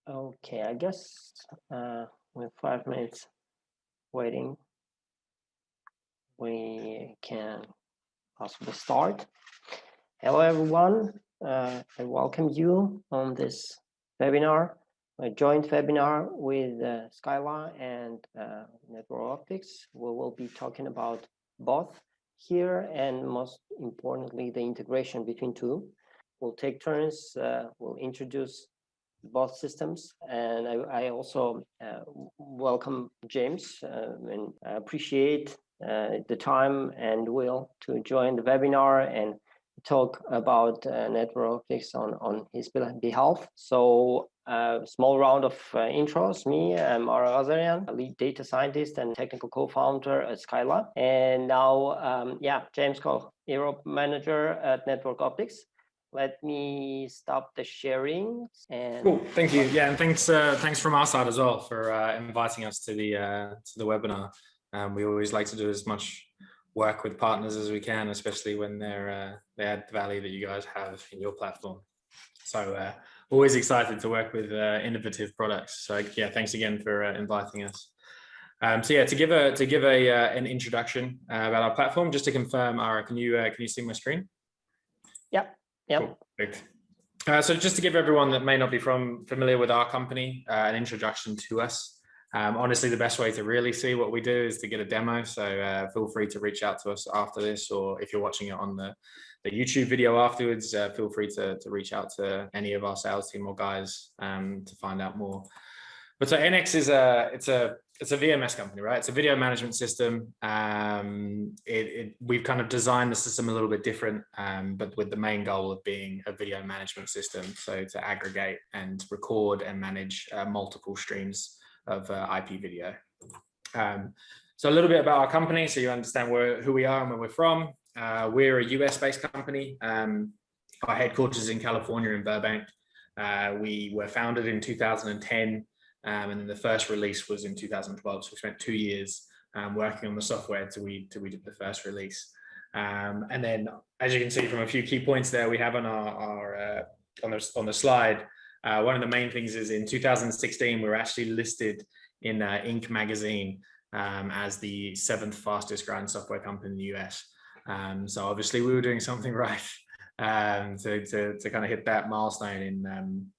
Okay, I guess with 5 minutes waiting, we can possibly start. Hello, everyone. I welcome you on this webinar, a joint webinar with Scylla and Network Optix. We will be talking about both here and most importantly, the integration between two. We'll take turns, we'll introduce both systems, and I also welcome James and appreciate the time and will to join the webinar and talk about network optics on his behalf. So small round of intros. Me, I'm Ara Azarian, a lead data scientist and technical co-founder at Scylla. And now, James Koch, Europe manager at Network Optics. Let me stop the sharing. And cool, thank you. Yeah, and thanks from our side as well for inviting us to the webinar. We always like to do as much work with partners as we can, especially when they add the value that you guys have in your platform. So always excited to work with innovative products. So yeah, thanks again for inviting us. So yeah, to give an introduction about our platform, just to confirm, Ara, can you see my screen? Yep. Cool. Perfect. So just to give everyone that may not be familiar with our company, an introduction to us. Honestly, the best way to really see what we do is to get a demo. So feel free to reach out to us after this, or if you're watching it on the YouTube video afterwards, feel free to reach out to any of our sales team or guys to find out more. But so Nx is it's a VMS company, right? It's a video management system. We've kind of designed the system a little bit different, but with the main goal of being a video management system. So to aggregate and record and manage multiple streams of IP video. So a little bit about our company, so you understand who we are and where we're from. We're a US-based company. Our headquarters is in California in Burbank. We were founded in 2010. And then the first release was in 2012. So we spent 2 years working on the software till we did the first release. And then, as you can see from a few key points there, we have on on the slide. One of the main things is in 2016 we were actually listed in Inc. magazine as the 7th fastest growing software company in the US. So obviously we were doing something right to kind of hit that milestone in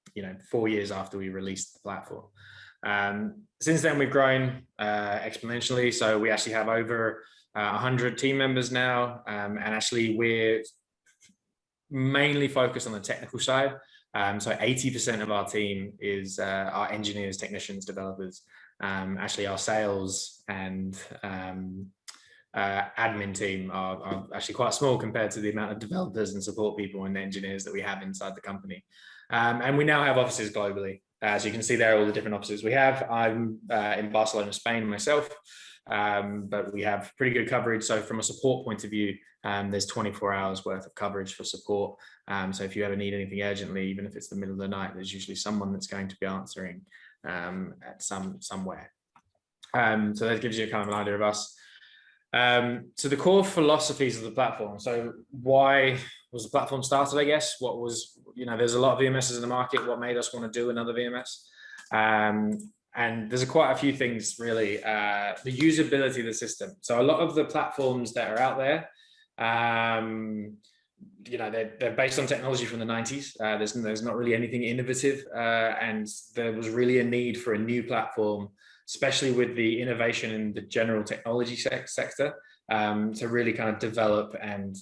4 years after we released the platform. Since then we've grown exponentially, so we actually have over 100 team members now, and actually we're mainly focused on the technical side. So 80% of our team is our engineers, technicians, developers. Actually our sales and admin team are actually quite small compared to the amount of developers and support people and engineers that we have inside the company. And we now have offices globally. So you can see there all the different offices we have. I'm in Barcelona, Spain myself, but we have pretty good coverage. So from a support point of view, there's 24 hours worth of coverage for support. So if you ever need anything urgently, even if it's the middle of the night, there's usually someone that's going to be answering at somewhere. So that gives you kind of an idea of us. So the core philosophies of the platform. So why was the platform started, I guess? What was, there's a lot of VMSs in the market. What made us want to do another VMS? And there's quite a few things really. The usability of the system. So a lot of the platforms that are out there, they're based on technology from the 90s. There's not really anything innovative, and there was really a need for a new platform, especially with the innovation in the general technology sector, to really kind of develop and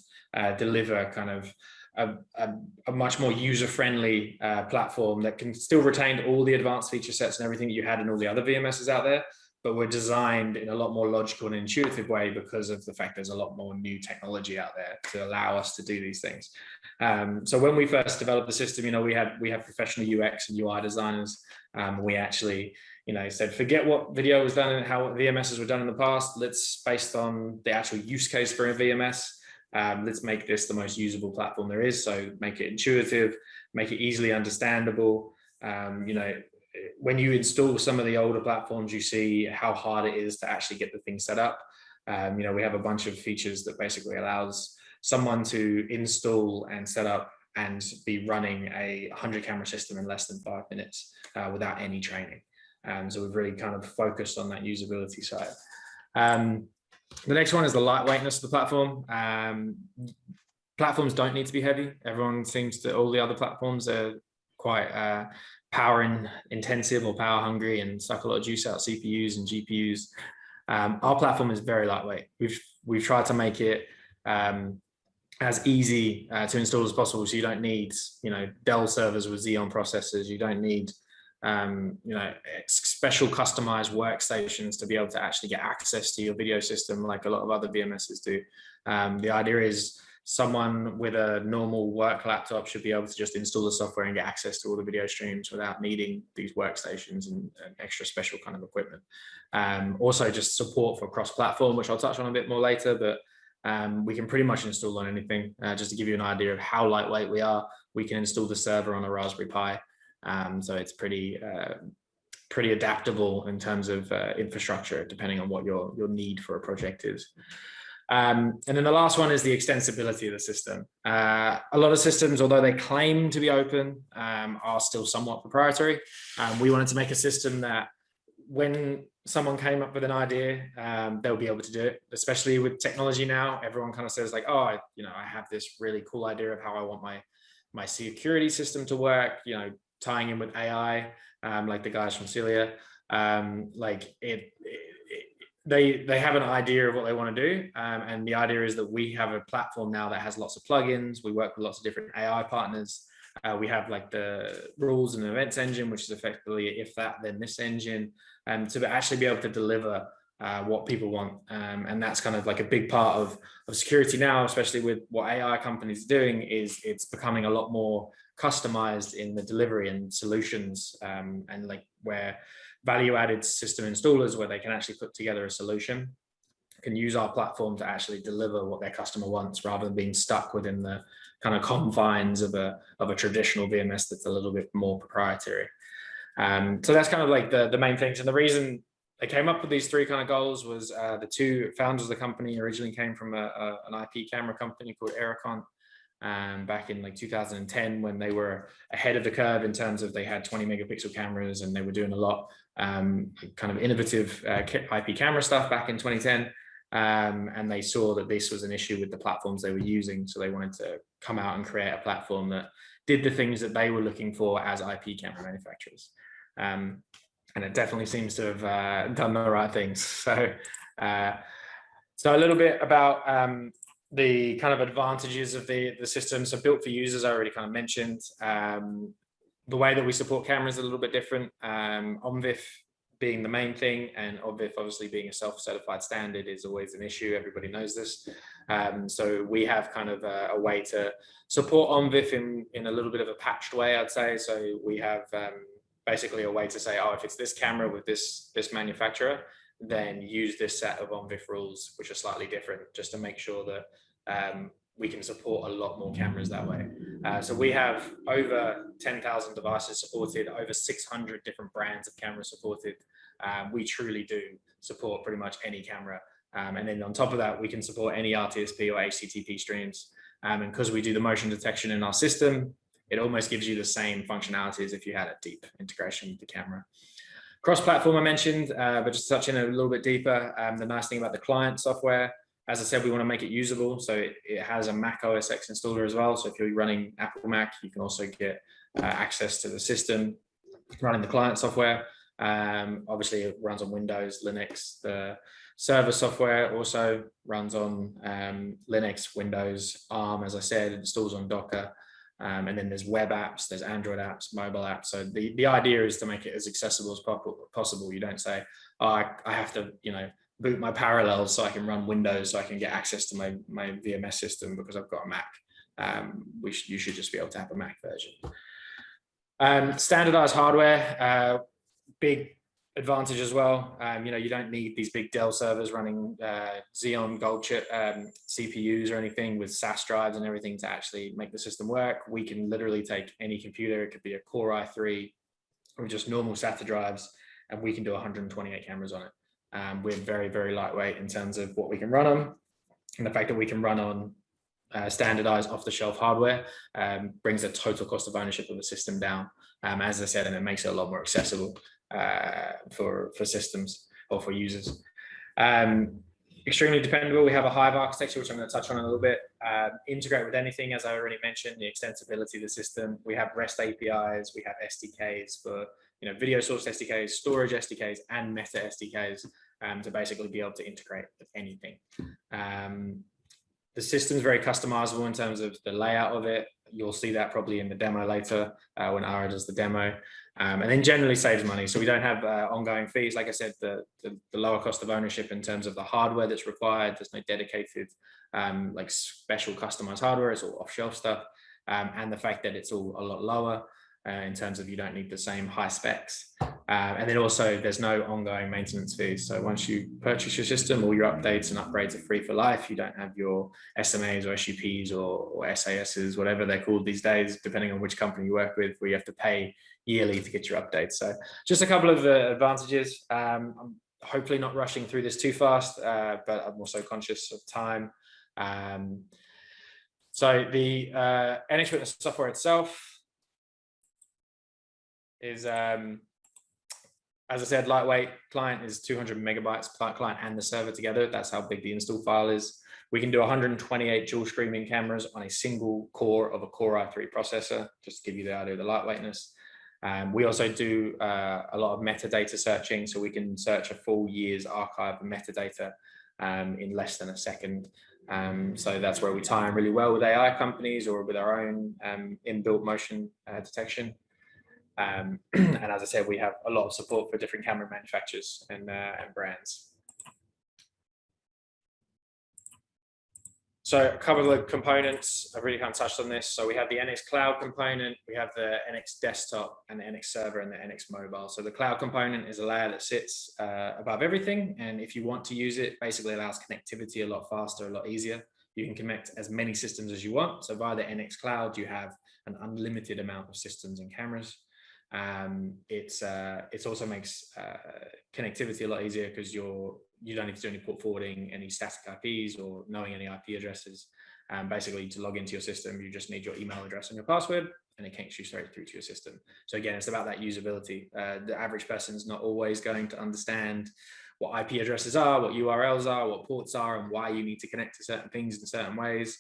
deliver kind of a much more user-friendly platform that can still retain all the advanced feature sets and everything that you had in all the other VMSs out there, but were designed in a lot more logical and intuitive way because of the fact there's a lot more new technology out there to allow us to do these things. So when we first developed the system, we have professional UX and UI designers. We actually said, forget what video was done and how VMSs were done in the past. Let's, based on the actual use case for a VMS, let's make this the most usable platform there is. So make it intuitive, make it easily understandable. When you install some of the older platforms, you see how hard it is to actually get the thing set up. We have a bunch of features that basically allows someone to install and set up and be running a 100 camera system in less than 5 minutes without any training. So we've really kind of focused on that usability side. The next one is the lightweightness of the platform. Platforms don't need to be heavy. Everyone seems to, all the other platforms are quite power intensive or power hungry and suck a lot of juice out of CPUs and GPUs. Our platform is very lightweight. We've tried to make it as easy to install as possible. So you don't need, Dell servers with Xeon processors. You don't need, special customized workstations to be able to actually get access to your video system like a lot of other VMSs do. The idea is someone with a normal work laptop should be able to just install the software and get access to all the video streams without needing these workstations and extra special kind of equipment. Also just support for cross-platform, which I'll touch on a bit more later, but we can pretty much install on anything. Just to give you an idea of how lightweight we are, we can install the server on a Raspberry Pi. So it's pretty adaptable in terms of infrastructure, depending on what your need for a project is. And then the last one is the extensibility of the system. A lot of systems, although they claim to be open, are still somewhat proprietary. We wanted to make a system that when someone came up with an idea, they'll be able to do it, especially with technology now. Everyone kind of says like, oh, I have this really cool idea of how I want my security system to work, tying in with AI, like the guys from Scylla. They have an idea of what they want to do, and the idea is that we have a platform now that has lots of plugins. We work with lots of different AI partners. We have like the rules and events engine, which is effectively if that then this engine, to actually be able to deliver what people want, and that's kind of like a big part of security now, especially with what AI companies are doing. Is it's becoming a lot more customized in the delivery and solutions, and like where value-added system installers, where they can actually put together a solution, can use our platform to actually deliver what their customer wants, rather than being stuck within the kind of confines of a traditional VMS that's a little bit more proprietary. So that's kind of like the main things. And the reason they came up with these three kind of goals was the two founders of the company originally came from an IP camera company called Ericon, back in like 2010, when they were ahead of the curve in terms of they had 20 megapixel cameras and they were doing a lot kind of innovative IP camera stuff back in 2010. And they saw that this was an issue with the platforms they were using. So they wanted to come out and create a platform that did the things that they were looking for as IP camera manufacturers. And it definitely seems to have done the right things. So a little bit about the kind of advantages of the system. So built for users, I already kind of mentioned. The way that we support cameras is a little bit different. OMVIF being the main thing, and OMVIF obviously being a self-certified standard is always an issue. Everybody knows this. So we have kind of a way to support OMVIF in a little bit of a patched way, I'd say. So we have basically a way to say, oh, if it's this camera with this manufacturer, then use this set of OMVIF rules, which are slightly different, just to make sure that we can support a lot more cameras that way. So we have over 10,000 devices supported, over 600 different brands of cameras supported. We truly do support pretty much any camera. And then on top of that, we can support any RTSP or HTTP streams. And because we do the motion detection in our system, it almost gives you the same functionality as if you had a deep integration with the camera. Cross-platform I mentioned, but just touching a little bit deeper, the nice thing about the client software, as I said, we want to make it usable. So it has a Mac OS X installer as well. So if you're running Apple Mac, you can also get access to the system running the client software. Obviously, it runs on Windows, Linux. The server software also runs on Linux, Windows, ARM, as I said, it installs on Docker. And then there's web apps, there's Android apps, mobile apps. So the idea is to make it as accessible as possible. You don't say, oh, I have to, boot my Parallels so I can run Windows, so I can get access to my VMS system because I've got a Mac. You should just be able to have a Mac version. Standardized hardware, big advantage as well. You don't need these big Dell servers running Xeon Gold chip CPUs or anything with SAS drives and everything to actually make the system work. We can literally take any computer. It could be a Core i3 or just normal SATA drives, and we can do 128 cameras on it. We're very, very lightweight in terms of what we can run on, and the fact that we can run on standardized off-the-shelf hardware, brings the total cost of ownership of the system down, as I said, and it makes it a lot more accessible for systems or for users. Extremely dependable. We have a Hive architecture, which I'm going to touch on a little bit. Integrate with anything, as I already mentioned, the extensibility of the system. We have REST APIs, we have SDKs for video source SDKs, storage SDKs, and meta SDKs to basically be able to integrate with anything. The system is very customizable in terms of the layout of it. You'll see that probably in the demo later when Ara does the demo. And then generally saves money. So we don't have ongoing fees. Like I said, the lower cost of ownership in terms of the hardware that's required. There's no dedicated like special customized hardware. It's all off-shelf stuff. And the fact that it's all a lot lower in terms of you don't need the same high specs. And then also there's no ongoing maintenance fees. So once you purchase your system, all your updates and upgrades are free for life. You don't have your SMAs or SUPs or SASs, whatever they're called these days, depending on which company you work with, where you have to pay yearly to get your updates. So just a couple of advantages. I'm hopefully not rushing through this too fast, but I'm also conscious of time. So the Nx Witness software itself is, as I said, lightweight. Client is 200 megabytes, client and the server together. That's how big the install file is. We can do 128 dual streaming cameras on a single core of a Core i3 processor, just to give you the idea of the lightweightness. We also do a lot of metadata searching, so we can search a full year's archive of metadata in less than a second. So that's where we tie in really well with AI companies or with our own inbuilt motion detection. And as I said, we have a lot of support for different camera manufacturers and brands. So a couple of the components, I really haven't touched on this. So we have the NX Cloud component, we have the NX Desktop and the NX Server and the NX Mobile. So the cloud component is a layer that sits above everything. And if you want to use it, basically allows connectivity a lot faster, a lot easier. You can connect as many systems as you want. So via the NX Cloud, you have an unlimited amount of systems and cameras. It also makes connectivity a lot easier because you don't need to do any port forwarding, any static IPs or knowing any IP addresses. Basically, to log into your system, you just need your email address and your password, and it connects you straight through to your system. So again, it's about that usability. The average person is not always going to understand what IP addresses are, what URLs are, what ports are, and why you need to connect to certain things in certain ways.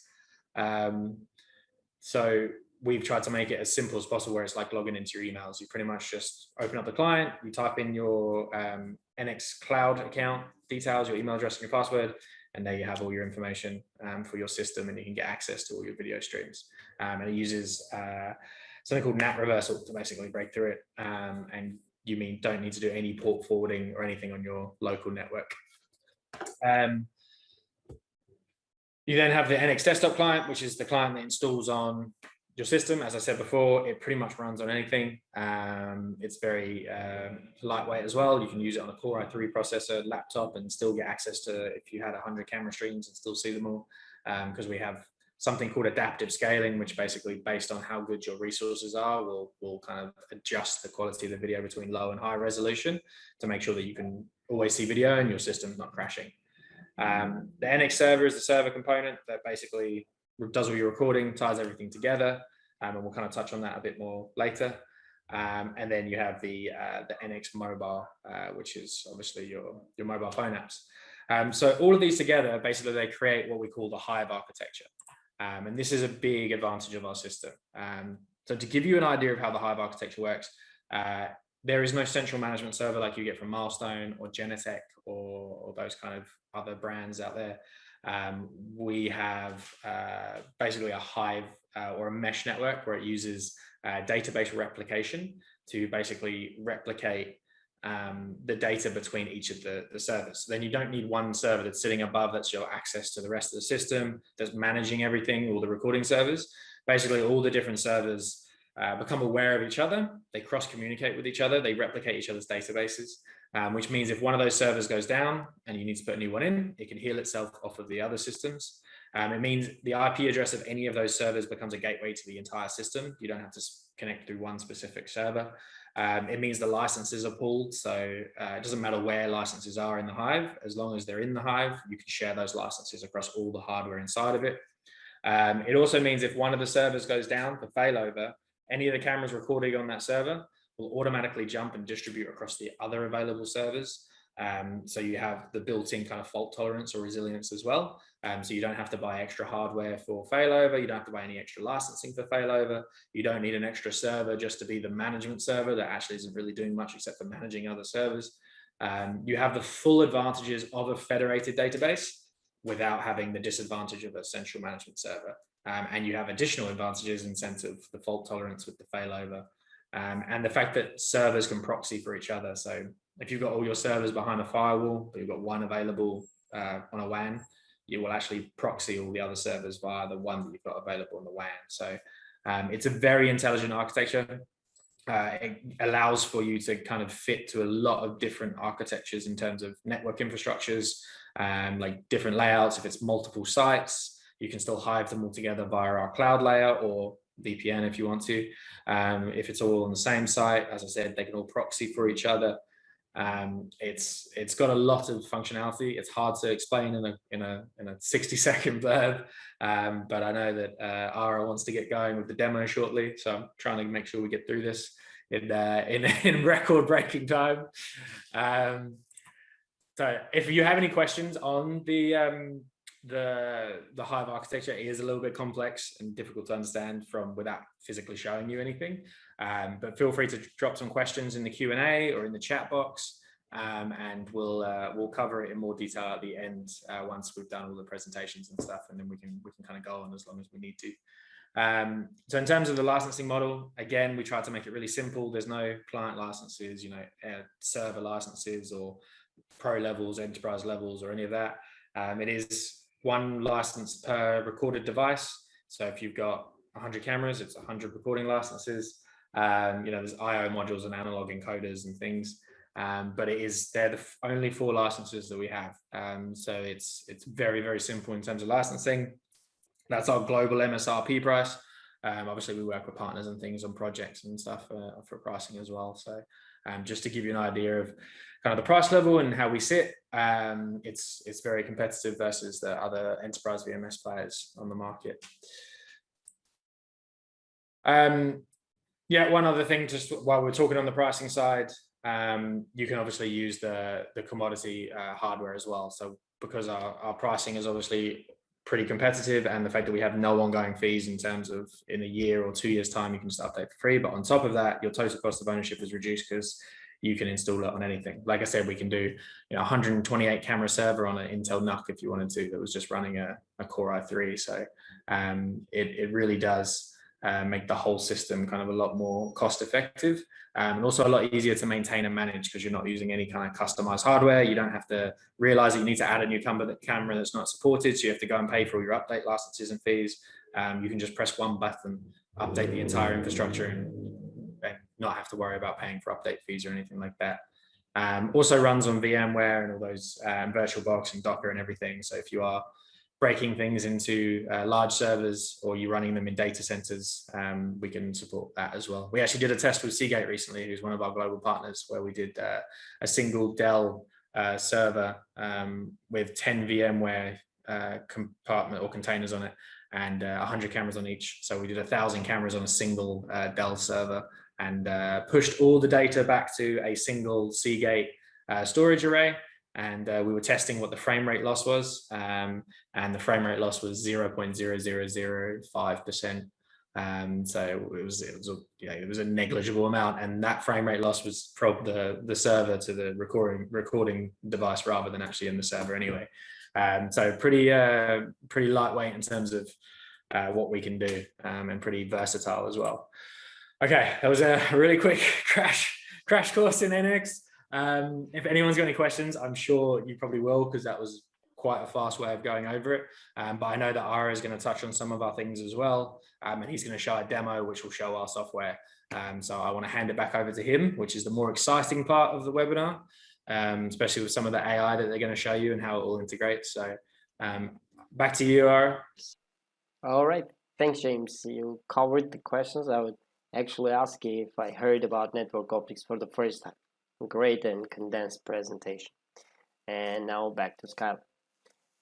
So we've tried to make it as simple as possible, where it's like logging into your emails. You pretty much just open up the client, you type in your NX Cloud account details, your email address and your password, and there you have all your information for your system, and you can get access to all your video streams. And it uses something called NAT reversal to basically break through it. And you don't need to do any port forwarding or anything on your local network. You then have the NX Desktop client, which is the client that installs on your system. As I said before, it pretty much runs on anything. It's very lightweight as well. You can use it on a Core i3 processor, laptop, and still get access to, if you had 100 camera streams, and still see them all. Because we have something called adaptive scaling, which basically, based on how good your resources are, will kind of adjust the quality of the video between low and high resolution to make sure that you can always see video and your system's not crashing. The NX Server is the server component that basically does all your recording, ties everything together, and we'll kind of touch on that a bit more later. And then you have the NX Mobile, which is obviously your mobile phone apps. So all of these together, basically they create what we call the Hive architecture. And this is a big advantage of our system. So to give you an idea of how the Hive architecture works, there is no central management server like you get from Milestone or Genetech or those kind of other brands out there. We have basically a Hive or a mesh network where it uses database replication to basically replicate the data between each of the servers. So then you don't need one server that's sitting above, that's your access to the rest of the system, that's managing everything, all the recording servers. Basically, all the different servers become aware of each other. They cross-communicate with each other. They replicate each other's databases, which means if one of those servers goes down and you need to put a new one in, it can heal itself off of the other systems. It means the IP address of any of those servers becomes a gateway to the entire system. You don't have to connect through one specific server. It means the licenses are pooled. So it doesn't matter where licenses are in the Hive. As long as they're in the Hive, you can share those licenses across all the hardware inside of it. It also means if one of the servers goes down for failover, any of the cameras recording on that server will automatically jump and distribute across the other available servers. So you have the built-in kind of fault tolerance or resilience as well. So you don't have to buy extra hardware for failover. You don't have to buy any extra licensing for failover. You don't need an extra server just to be the management server that actually isn't really doing much except for managing other servers. You have the full advantages of a federated database without having the disadvantage of a central management server. And you have additional advantages in sense of the fault tolerance with the failover, and the fact that servers can proxy for each other. So if you've got all your servers behind a firewall, but you've got one available on a WAN, you will actually proxy all the other servers via the one that you've got available on the WAN. So it's a very intelligent architecture. It allows for you to kind of fit to a lot of different architectures in terms of network infrastructures, like different layouts. If it's multiple sites, you can still hive them all together via our cloud layer or VPN if you want to. If it's all on the same site, as I said, they can all proxy for each other. It's got a lot of functionality. It's hard to explain in a 60-second blurb, but I know that Ara wants to get going with the demo shortly, so I'm trying to make sure we get through this in record-breaking time. So if you have any questions on the Hive architecture, it is a little bit complex and difficult to understand from without physically showing you anything. But feel free to drop some questions in the Q&A or in the chat box, and we'll cover it in more detail at the end once we've done all the presentations and stuff, and then we can kind of go on as long as we need to. So in terms of the licensing model, again, we try to make it really simple. There's no client licenses, server licenses or pro levels, enterprise levels, or any of that. It is one license per recorded device. So if you've got 100 cameras, it's 100 recording licenses. There's IO modules and analog encoders and things, but they're the only 4 licenses that we have. So it's very, very simple in terms of licensing. That's our global MSRP price. Obviously, we work with partners and things on projects and stuff for pricing as well. So just to give you an idea of kind of the price level and how we sit, it's very competitive versus the other enterprise VMS players on the market. One other thing, just while we're talking on the pricing side, you can obviously use the commodity hardware as well. So because our pricing is obviously pretty competitive, and the fact that we have no ongoing fees in terms of in a year or 2 years time, you can just update for free. But on top of that, your total cost of ownership is reduced because you can install it on anything. Like I said, we can do 128 camera server on an Intel NUC if you wanted to, that was just running a Core i3. So it really does make the whole system kind of a lot more cost effective, and also a lot easier to maintain and manage because you're not using any kind of customized hardware. You don't have to realize that you need to add a new camera that's not supported, so you have to go and pay for all your update licenses and fees. You can just press one button, update the entire infrastructure, and not have to worry about paying for update fees or anything like that. Also runs on VMware and all those VirtualBox and Docker and everything. So if you are breaking things into large servers or you're running them in data centers, we can support that as well. We actually did a test with Seagate recently, who's one of our global partners, where we did a single Dell server with 10 VMware compartment or containers on it, and 100 cameras on each. So we did 1,000 cameras on a single Dell server, and pushed all the data back to a single Seagate storage array. And we were testing what the frame rate loss was, and the frame rate loss was 0.0005%. So it was a negligible amount, and that frame rate loss was from the server to the recording device rather than actually in the server anyway. So pretty lightweight in terms of what we can do, and pretty versatile as well. Okay, that was a really quick crash course in Nx. If anyone's got any questions, I'm sure you probably will, because that was quite a fast way of going over it. But I know that Ara is going to touch on some of our things as well, and he's going to show a demo which will show our software. So I want to hand it back over to him, which is the more exciting part of the webinar, especially with some of the AI that they're going to show you and how it all integrates. So back to you, Ara. All right, thanks, James. You covered the questions. I would actually ask you if I heard about network optics for the first time. Great and condensed presentation. And now back to Scylla.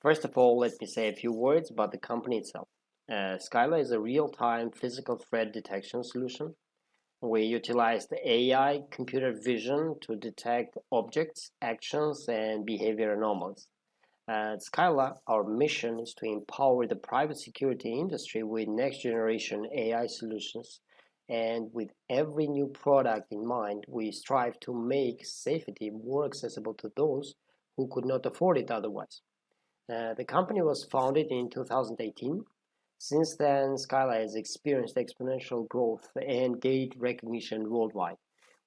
First of all, let me say a few words about the company itself. Scylla is a real-time physical threat detection solution. We utilize the AI computer vision to detect objects, actions, and behavior anomalies. At Scylla, our mission is to empower the private security industry with next-generation AI solutions. And with every new product in mind, we strive to make safety more accessible to those who could not afford it otherwise. The company was founded in 2018. Since then, Scylla has experienced exponential growth and gained recognition worldwide.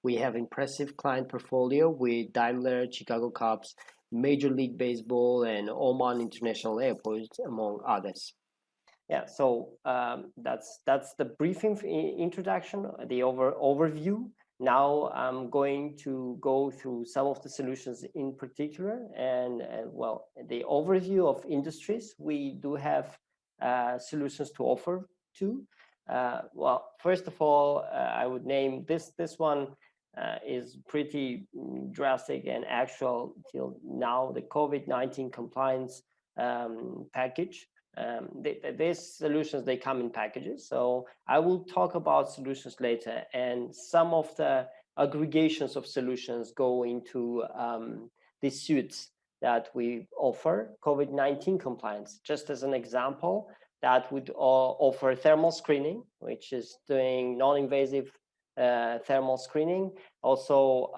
We have impressive client portfolio with Daimler, Chicago Cubs, Major League Baseball, and Oman International Airport, among others. Yeah, so that's the briefing introduction, the overview. Now I'm going to go through some of the solutions in particular, and well, the overview of industries. We do have solutions to offer to. Well, first of all, I would name this one is pretty drastic and actual till now, the COVID-19 compliance package. These solutions, they come in packages. So I will talk about solutions later, and some of the aggregations of solutions go into the suites that we offer. COVID-19 compliance, just as an example, that would offer thermal screening, which is doing non-invasive thermal screening. Also,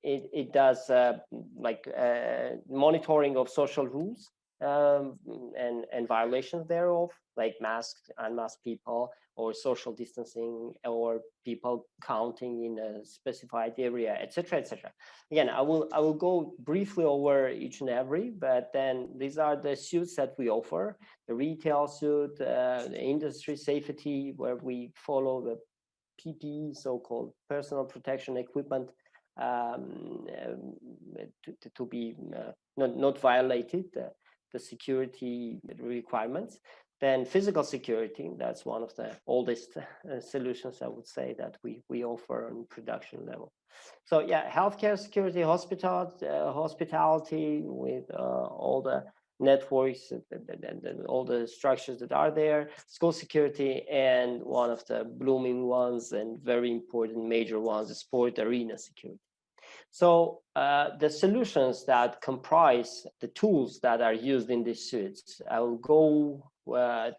it does monitoring of social rules and violations thereof, like masked, unmasked people, or social distancing, or people counting in a specified area, etc., etc. Again, I will go briefly over each and every, but then these are the suits that we offer: the retail suit, the industry safety, where we follow the PPE, so-called personal protection equipment, to be not violated the security requirements. Then physical security, that's one of the oldest solutions, I would say, that we offer on production level. So yeah, healthcare security, hospitality, with all the networks and all the structures that are there, school security, and one of the blooming ones and very important major ones is sport arena security. So the solutions that comprise the tools that are used in these suites, I will go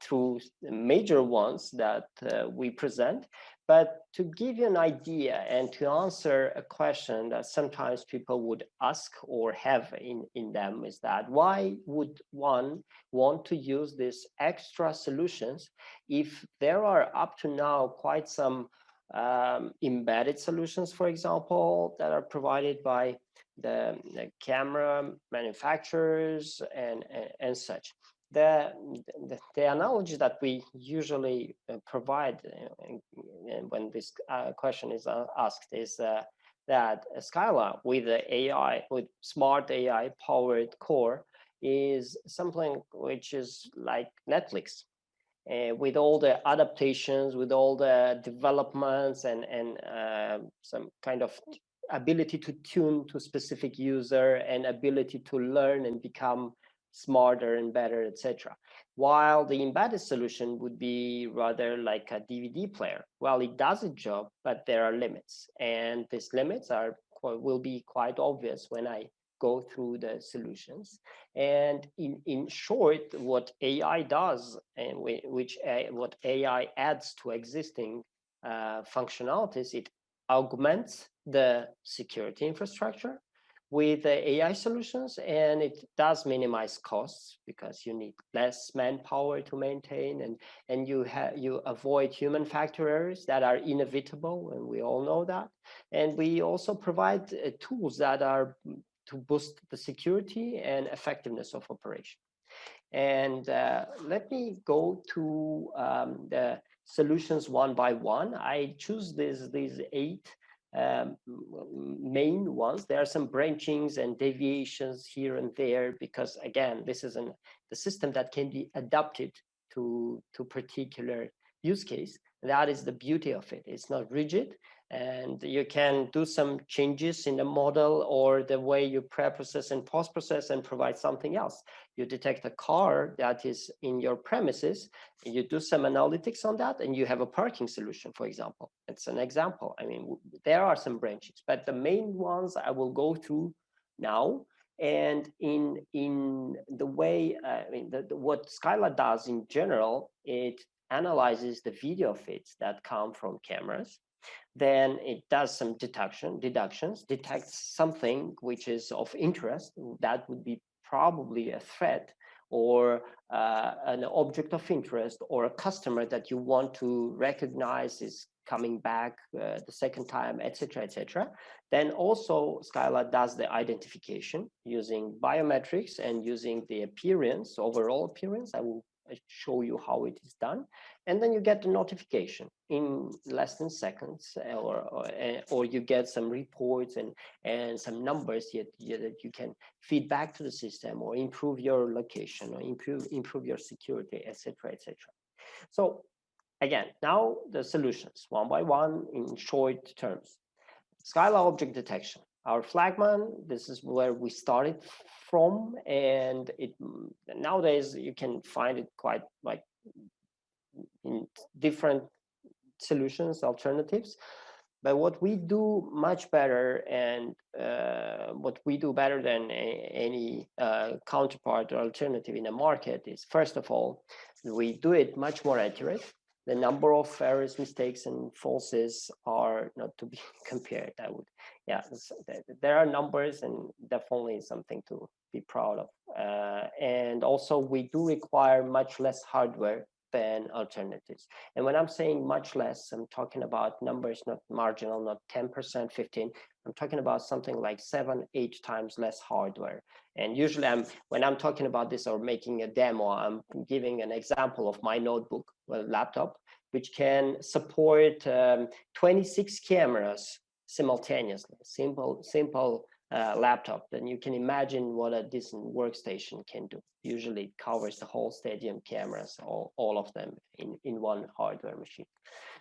through the major ones that we present. But to give you an idea and to answer a question that sometimes people would ask or have in them, is that why would one want to use these extra solutions if there are up to now quite some embedded solutions, for example, that are provided by the camera manufacturers and such. The analogy that we usually provide when this question is asked is that Scylla with the AI, with smart AI powered core, is something which is like Netflix. With all the adaptations, with all the developments, and some kind of ability to tune to specific user and ability to learn and become smarter and better, etc. While the embedded solution would be rather like a DVD player. Well, it does its job, but there are limits, and these limits will be quite obvious when I go through the solutions. And in short, what AI does, and what AI adds to existing functionalities, it augments the security infrastructure with the AI solutions, and it does minimize costs because you need less manpower to maintain, and you avoid human factor errors that are inevitable, and we all know that. And we also provide tools that are to boost the security and effectiveness of operation. And let me go to the solutions one by one. I choose these 8 main ones. There are some branchings and deviations here and there because, again, this is the system that can be adapted to particular use case. That is the beauty of it. It's not rigid. and you can do some changes in the model or the way you pre-process and post-process and provide something else. You detect a car that is in your premises, and you do some analytics on that, and you have a parking solution, for example. It's an example. I mean, there are some branches, but the main ones I will go through now. And in the way, I mean, what Scylla does in general, it analyzes the video feeds that come from cameras. Then it does some deductions, detects something which is of interest. That would be probably a threat or an object of interest or a customer that you want to recognize is coming back the second time, etc., etc. Then also Scylla does the identification using biometrics and using the appearance, overall appearance. I will show you how it is done, and then you get the notification in less than seconds, or you get some reports and some numbers that you can feed back to the system, or improve your location, or improve your security, etc., etc. So again, now the solutions one by one in short terms. Scylla object detection, our flagman. This is where we started from, and it nowadays you can find it quite like in different solutions, alternatives. But what we do much better, and what we do better than any counterpart or alternative in the market is, first of all, we do it much more accurate. The number of errors, mistakes, and falses are not to be compared. I would, yeah, there are numbers, and definitely something to be proud of. And also, we do require much less hardware than alternatives. And when I'm saying much less, I'm talking about numbers, not marginal, not 10%, 15. I'm talking about something like 7, 8 times less hardware. And usually when I'm talking about this or making a demo, I'm giving an example of my notebook, well, laptop, which can support 26 cameras simultaneously. Simple laptop. Then you can imagine what a decent workstation can do. Usually it covers the whole stadium cameras, all of them in one hardware machine.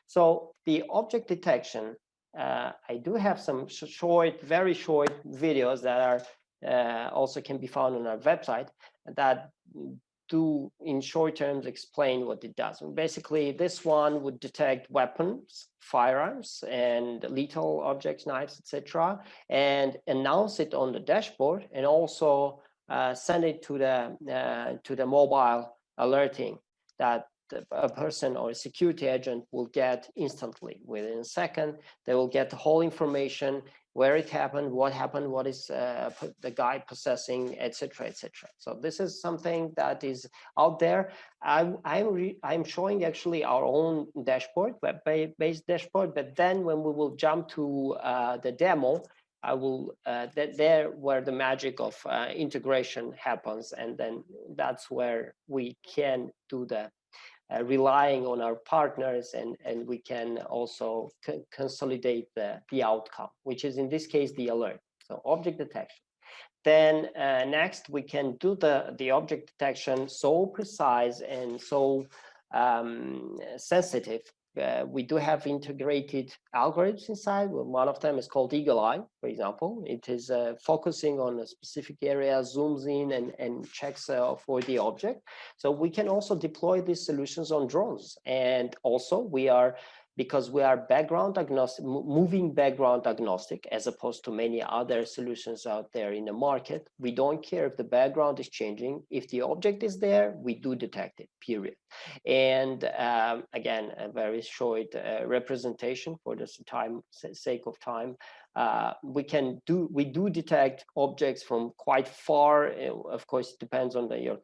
So the object detection, I do have some very short videos that are also can be found on our website that do in short terms explain what it does. And basically this one would detect weapons, firearms, and lethal objects, knives, etc., and announce it on the dashboard, and also send it to the mobile alerting that a person or a security agent will get instantly. Within a second, they will get the whole information, where it happened, what is the guy possessing, etc., etc. So this is something that is out there. I'm showing actually our own dashboard, web-based dashboard, but then when we will jump to the demo, I will there where the magic of integration happens, and then that's where we can do the relying on our partners, and we can also consolidate the outcome, which is in this case the alert. So object detection. Then next we can do the object detection so precise and so sensitive. We do have integrated algorithms inside. One of them is called Eagle Eye, for example. It is focusing on a specific area, zooms in and checks for the object. So we can also deploy these solutions on drones. And also because we are background agnostic, moving background agnostic, as opposed to many other solutions out there in the market. We don't care if the background is changing. If the object is there, we do detect it, period. And again, a very short representation for the sake of time. We do detect objects from quite far. Of course, it depends on your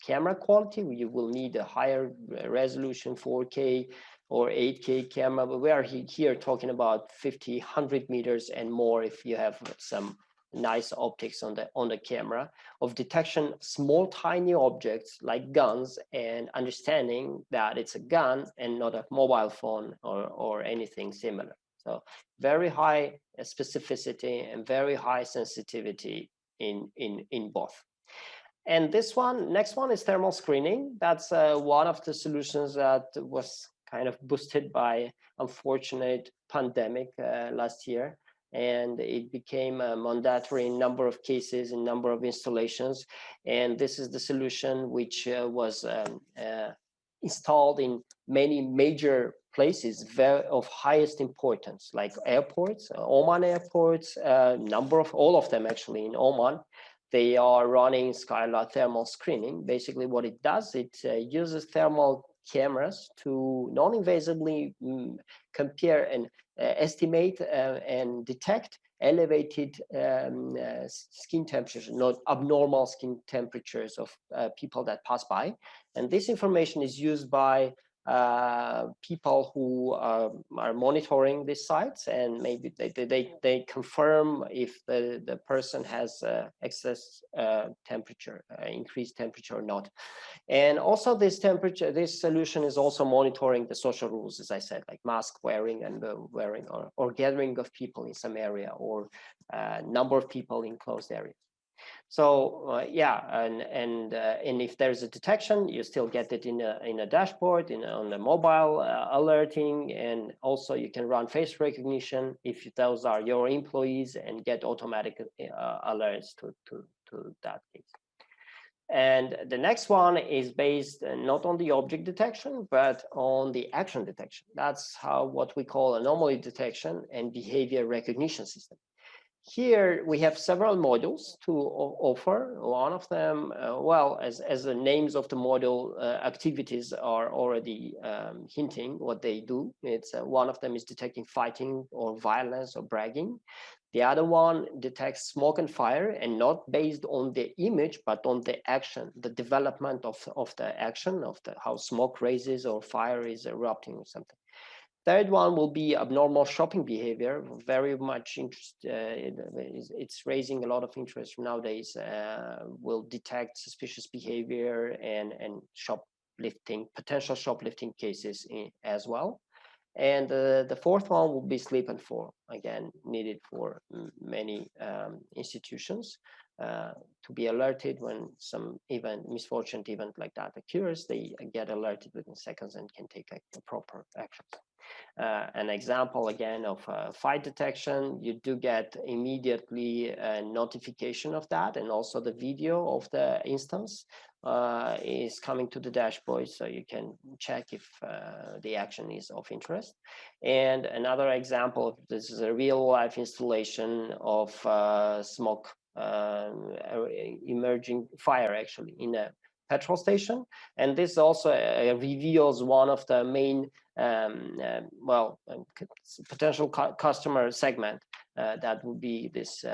camera quality. You will need a higher resolution, 4K or 8K camera, but we are here talking about 50, 100 meters and more if you have some nice optics on the camera of detection, small tiny objects like guns, and understanding that it's a gun and not a mobile phone or anything similar. So very high specificity and very high sensitivity in both. And next one is thermal screening. That's one of the solutions that was kind of boosted by unfortunate pandemic last year, and it became a mandatory in number of cases, in number of installations. And this is the solution which was installed in many major places of highest importance, like airports, Oman airports, number of all of them actually in Oman. They are running Scylla thermal screening. Basically what it does, it uses thermal cameras to non-invasively compare and estimate and detect elevated skin temperatures, not abnormal skin temperatures of people that pass by. And this information is used by people who are monitoring these sites, and maybe they confirm if the person has excess temperature, increased temperature or not. And also this solution is also monitoring the social rules, as I said, like mask wearing and wearing or gathering of people in some area, or number of people in closed areas. So yeah, and if there's a detection, you still get it in a dashboard, on the mobile alerting, and also you can run face recognition if those are your employees and get automatic alerts to that case. And the next one is based not on the object detection, but on the action detection. That's what we call anomaly detection and behavior recognition system. Here we have several modules to offer. One of them, well, as the names of the module activities are already hinting what they do. It's one of them is detecting fighting or violence or bragging. The other one detects smoke and fire, and not based on the image, but on the action, the development of the action, of how smoke raises or fire is erupting or something. Third one will be abnormal shopping behavior. Very much interest. It's raising a lot of interest nowadays. Will detect suspicious behavior and shoplifting, potential shoplifting cases as well. And the fourth one will be sleep and fall. Again, needed for many institutions to be alerted when some misfortunate event like that occurs. They get alerted within seconds and can take a proper action. An example again of fight detection, you do get immediately a notification of that, and also the video of the instance is coming to the dashboard, so you can check if the action is of interest. And another example of this is a real life installation of smoke emerging fire actually in a petrol station, and this also reveals one of the main potential customer segment that would be this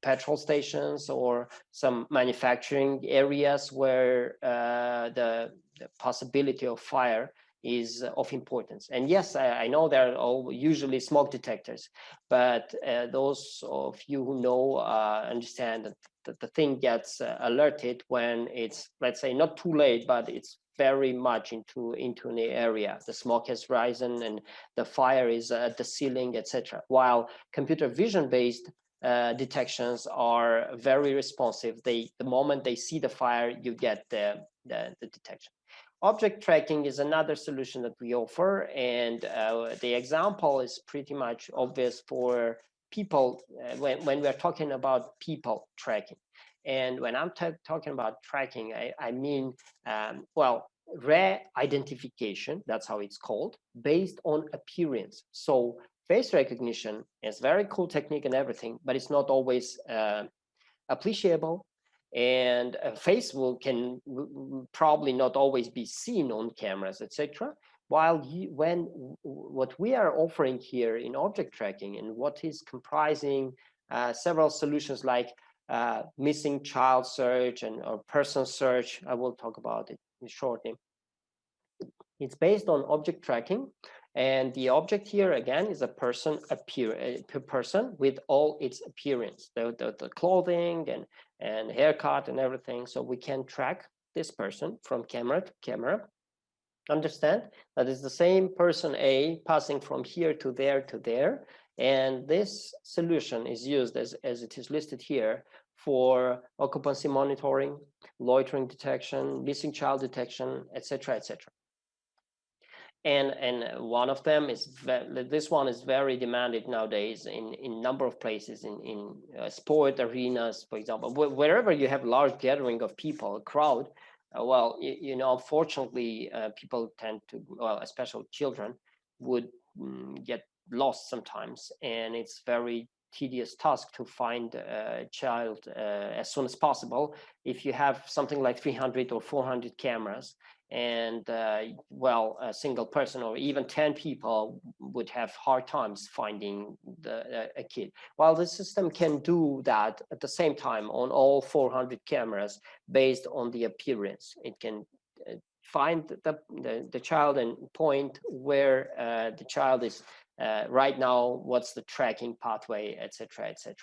petrol stations or some manufacturing areas where the possibility of fire is of importance. And yes, I know they're all usually smoke detectors, but those of you who know understand that the thing gets alerted when it's, let's say, not too late, but it's very much into the area. The smoke has risen and the fire is at the ceiling, etc. While computer vision based detections are very responsive. The moment they see the fire, you get the detection. Object tracking is another solution that we offer, and the example is pretty much obvious for people when we're talking about people tracking. And when I'm talking about tracking, I mean, re-identification, that's how it's called, based on appearance. So face recognition is a very cool technique and everything, but it's not always appreciable. And a face can probably not always be seen on cameras, etc. While what we are offering here in object tracking, and what is comprising several solutions like missing child search or person search, I will talk about it shortly. It's based on object tracking, and the object here again is a person with all its appearance, the clothing and haircut and everything. So we can track this person from camera to camera. Understand that is the same person A passing from here to there, and this solution is used as it is listed here for occupancy monitoring, loitering detection, missing child detection, etc., etc. And one of them is this one is very demanded nowadays in number of places in sport arenas, for example, wherever you have large gathering of people, a crowd. Well, you know, unfortunately, people tend to, well, especially children, would get lost sometimes, and it's very tedious task to find a child as soon as possible. If you have something like 300 or 400 cameras, and well, a single person or even 10 people would have hard times finding a kid. While the system can do that at the same time on all 400 cameras based on the appearance. It can find the child and point where the child is right now, what's the tracking pathway, etc., etc.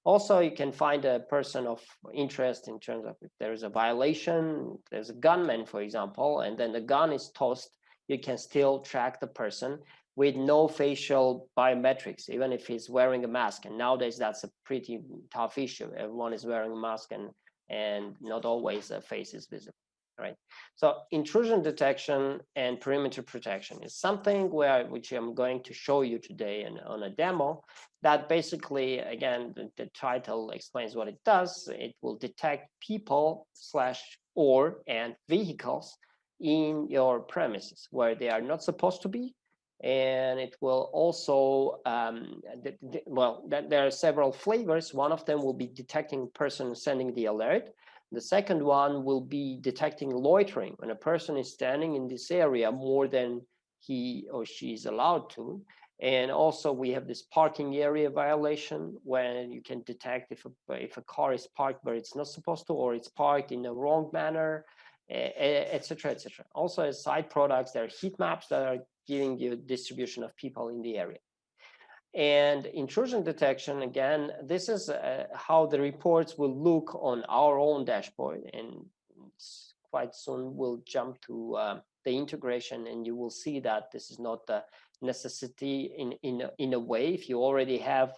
Also, you can find a person of interest in terms of if there is a violation, there's a gunman, for example, and then the gun is tossed, you can still track the person with no facial biometrics, even if he's wearing a mask. And nowadays, that's a pretty tough issue. Everyone is wearing a mask, and not always a face is visible. Right. So intrusion detection and perimeter protection is something which I'm going to show you today on a demo that basically, again, the title explains what it does. It will detect people and vehicles in your premises where they are not supposed to be. And it will also, there are several flavors. One of them will be detecting person sending the alert. The second one will be detecting loitering when a person is standing in this area more than he or she is allowed to. And also we have this parking area violation when you can detect if a car is parked where it's not supposed to, or it's parked in a wrong manner, etc., etc. Also, as side products, there are heat maps that are giving you distribution of people in the area. And intrusion detection, again, this is how the reports will look on our own dashboard. And quite soon we'll jump to the integration, and you will see that this is not a necessity in a way. If you already have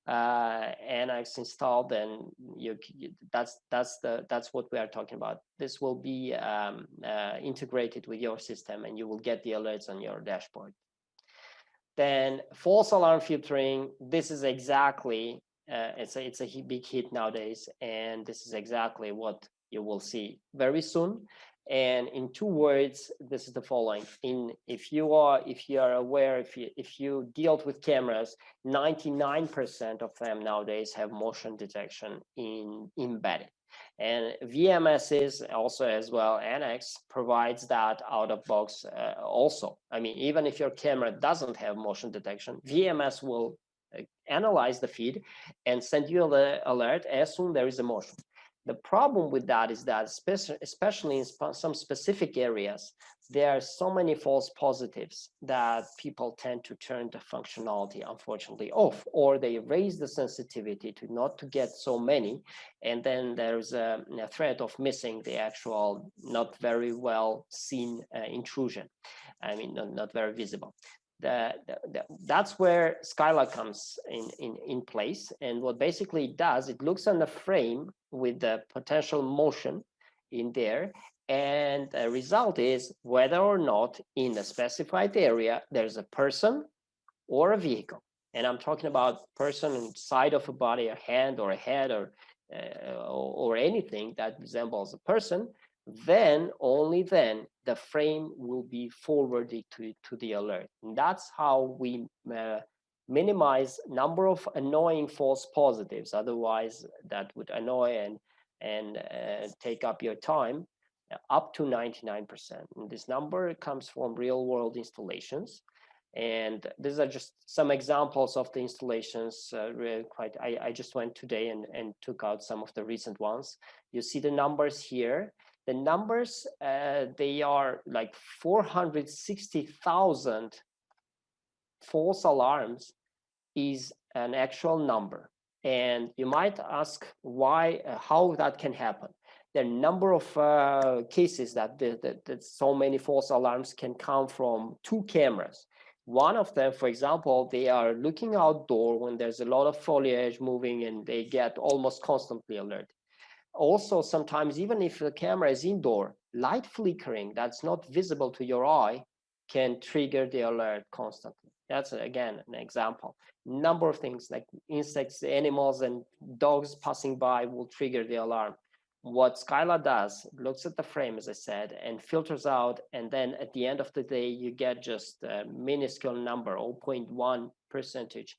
Nx installed, then that's what we are talking about. This will be integrated with your system, and you will get the alerts on your dashboard. Then false alarm filtering, this is exactly, it's a big hit nowadays, and this is exactly what you will see very soon. And in 2 words, this is the following. If you are aware, if you dealt with cameras, 99% of them nowadays have motion detection embedded. And VMSs also as well, Nx provides that out of box also. I mean, even if your camera doesn't have motion detection, VMS will analyze the feed and send you the alert as soon there is a motion. The problem with that is that, especially in some specific areas, there are so many false positives that people tend to turn the functionality, unfortunately, off, or they raise the sensitivity to not to get so many, and then there's a threat of missing the actual not very well seen intrusion. I mean, not very visible. That's where Scylla comes in place. And what basically it does, it looks on the frame with the potential motion in there, and the result is whether or not in the specified area there's a person or a vehicle. And I'm talking about person inside of a body, a hand or a head, or anything that resembles a person. Then only then the frame will be forwarded to the alert. And that's how we minimize number of annoying false positives. Otherwise, that would annoy and take up your time up to 99%. And this number comes from real world installations. And these are just some examples of the installations. I just went today and took out some of the recent ones. You see the numbers here. The numbers, they are like 460,000 false alarms is an actual number. And you might ask why, how that can happen. There are a number of cases that so many false alarms can come from 2 cameras. One of them, for example, they are looking outdoor when there's a lot of foliage moving, and they get almost constantly alerted. Also, sometimes even if the camera is indoor, light flickering that's not visible to your eye can trigger the alert constantly. That's again an example. Number of things like insects, animals, and dogs passing by will trigger the alarm. What Scylla does, looks at the frame, as I said, and filters out, and then at the end of the day, you get just a minuscule number, 0.1%,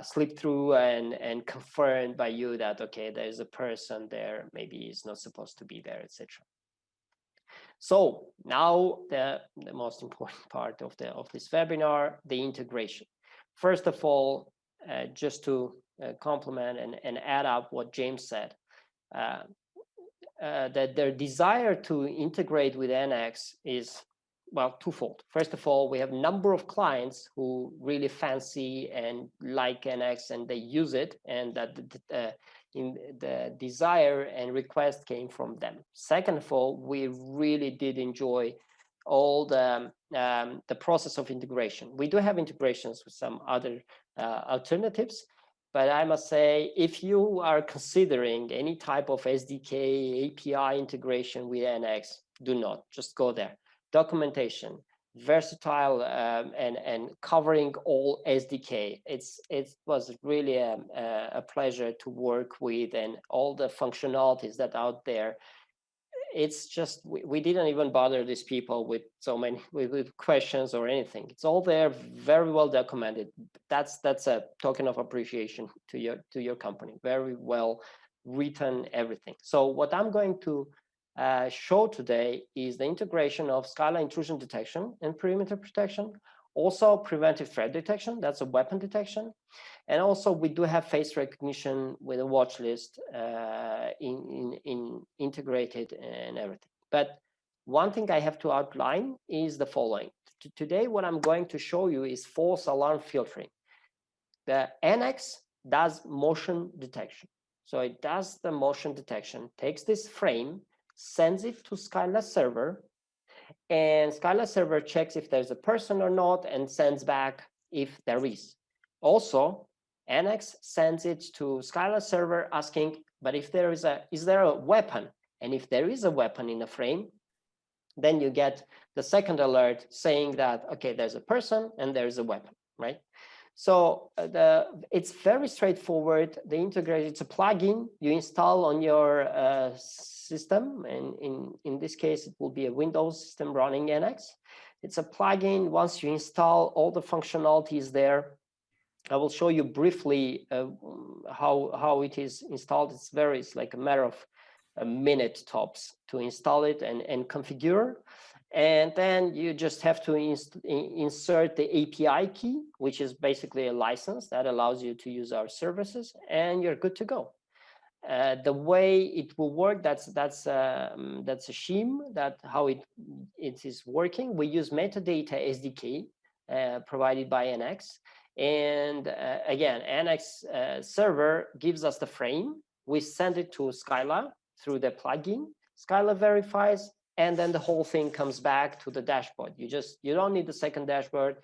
slip through and confirmed by you that, okay, there's a person there, maybe he's not supposed to be there, etc. So now the most important part of this webinar, the integration. First of all, just to complement and add up what James said, that their desire to integrate with NX is, well, twofold. First of all, we have a number of clients who really fancy and like NX and they use it, and that the desire and request came from them. Second of all, we really did enjoy all the process of integration. We do have integrations with some other alternatives, but I must say, if you are considering any type of SDK, API integration with NX, do not, just go there. Documentation, versatile, and covering all SDK. It was really a pleasure to work with, and all the functionalities that are out there. It's just, we didn't even bother these people with so many with questions or anything. It's all there, very well documented. That's a token of appreciation to your company. Very well written, everything. So what I'm going to show today is the integration of Scylla intrusion detection and perimeter protection, also preventive threat detection, that's a weapon detection, and also we do have face recognition with a watch list integrated and everything. But one thing I have to outline is the following. Today, what I'm going to show you is false alarm filtering. The NX does motion detection. So it does the motion detection, takes this frame, sends it to Scylla server, and Scylla server checks if there's a person or not and sends back if there is. Also, Nx sends it to Scylla server asking, but if there is there a weapon? And if there is a weapon in the frame, then you get the second alert saying that, okay, there's a person and there's a weapon, right? So it's very straightforward. The integrated, it's a plugin you install on your system, and in this case, it will be a Windows system running NX. It's a plugin. Once you install, all the functionalities there. I will show you briefly how it is installed. It's like a matter of a minute tops to install it and configure. And then you just have to insert the API key, which is basically a license that allows you to use our services, and you're good to go. The way it will work, that's a shim, that how it is working. We use metadata SDK provided by NX, and again, NX server gives us the frame. We send it to Scylla through the plugin. Scylla verifies, and then the whole thing comes back to the dashboard. You don't need the second dashboard.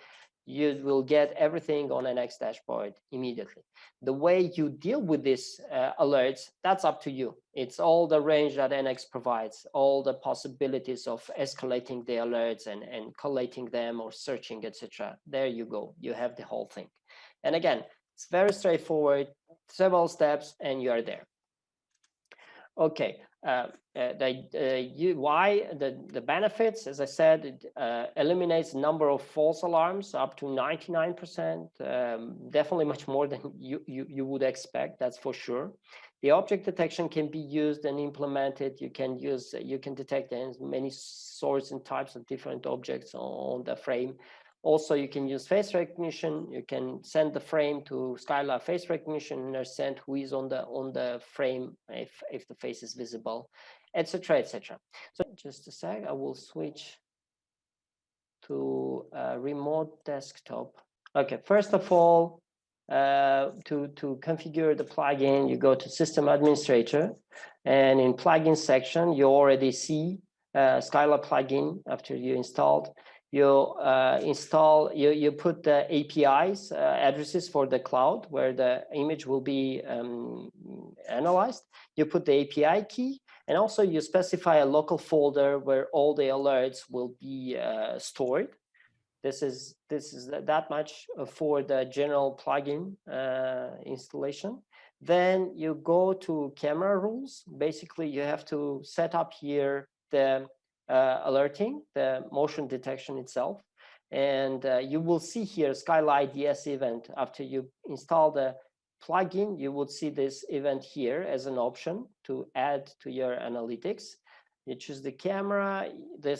You will get everything on NX dashboard immediately. The way you deal with these alerts, that's up to you. It's all the range that NX provides, all the possibilities of escalating the alerts and collating them or searching, etc. There you go. You have the whole thing. And again, it's very straightforward, several steps, and you are there. Okay, the benefits, as I said, it eliminates number of false alarms up to 99%, definitely much more than you would expect, that's for sure. The object detection can be used and implemented. You can detect many sorts and types of different objects on the frame. Also, you can use face recognition. You can send the frame to Scylla face recognition and understand who is on the frame if the face is visible, etc., etc. So just a sec, I will switch to remote desktop. Okay, first of all, to configure the plugin, you go to System Administrator, and in Plugin section, you already see Scylla plugin after you installed. You you put the APIs addresses for the cloud where the image will be analyzed. You put the API key, and also you specify a local folder where all the alerts will be stored. This is that much for the general plugin installation. Then you go to camera rules. Basically, you have to set up here the alerting, the motion detection itself. And you will see here Scylla IDS event. After you install the plugin, you would see this event here as an option to add to your analytics. You choose the camera, then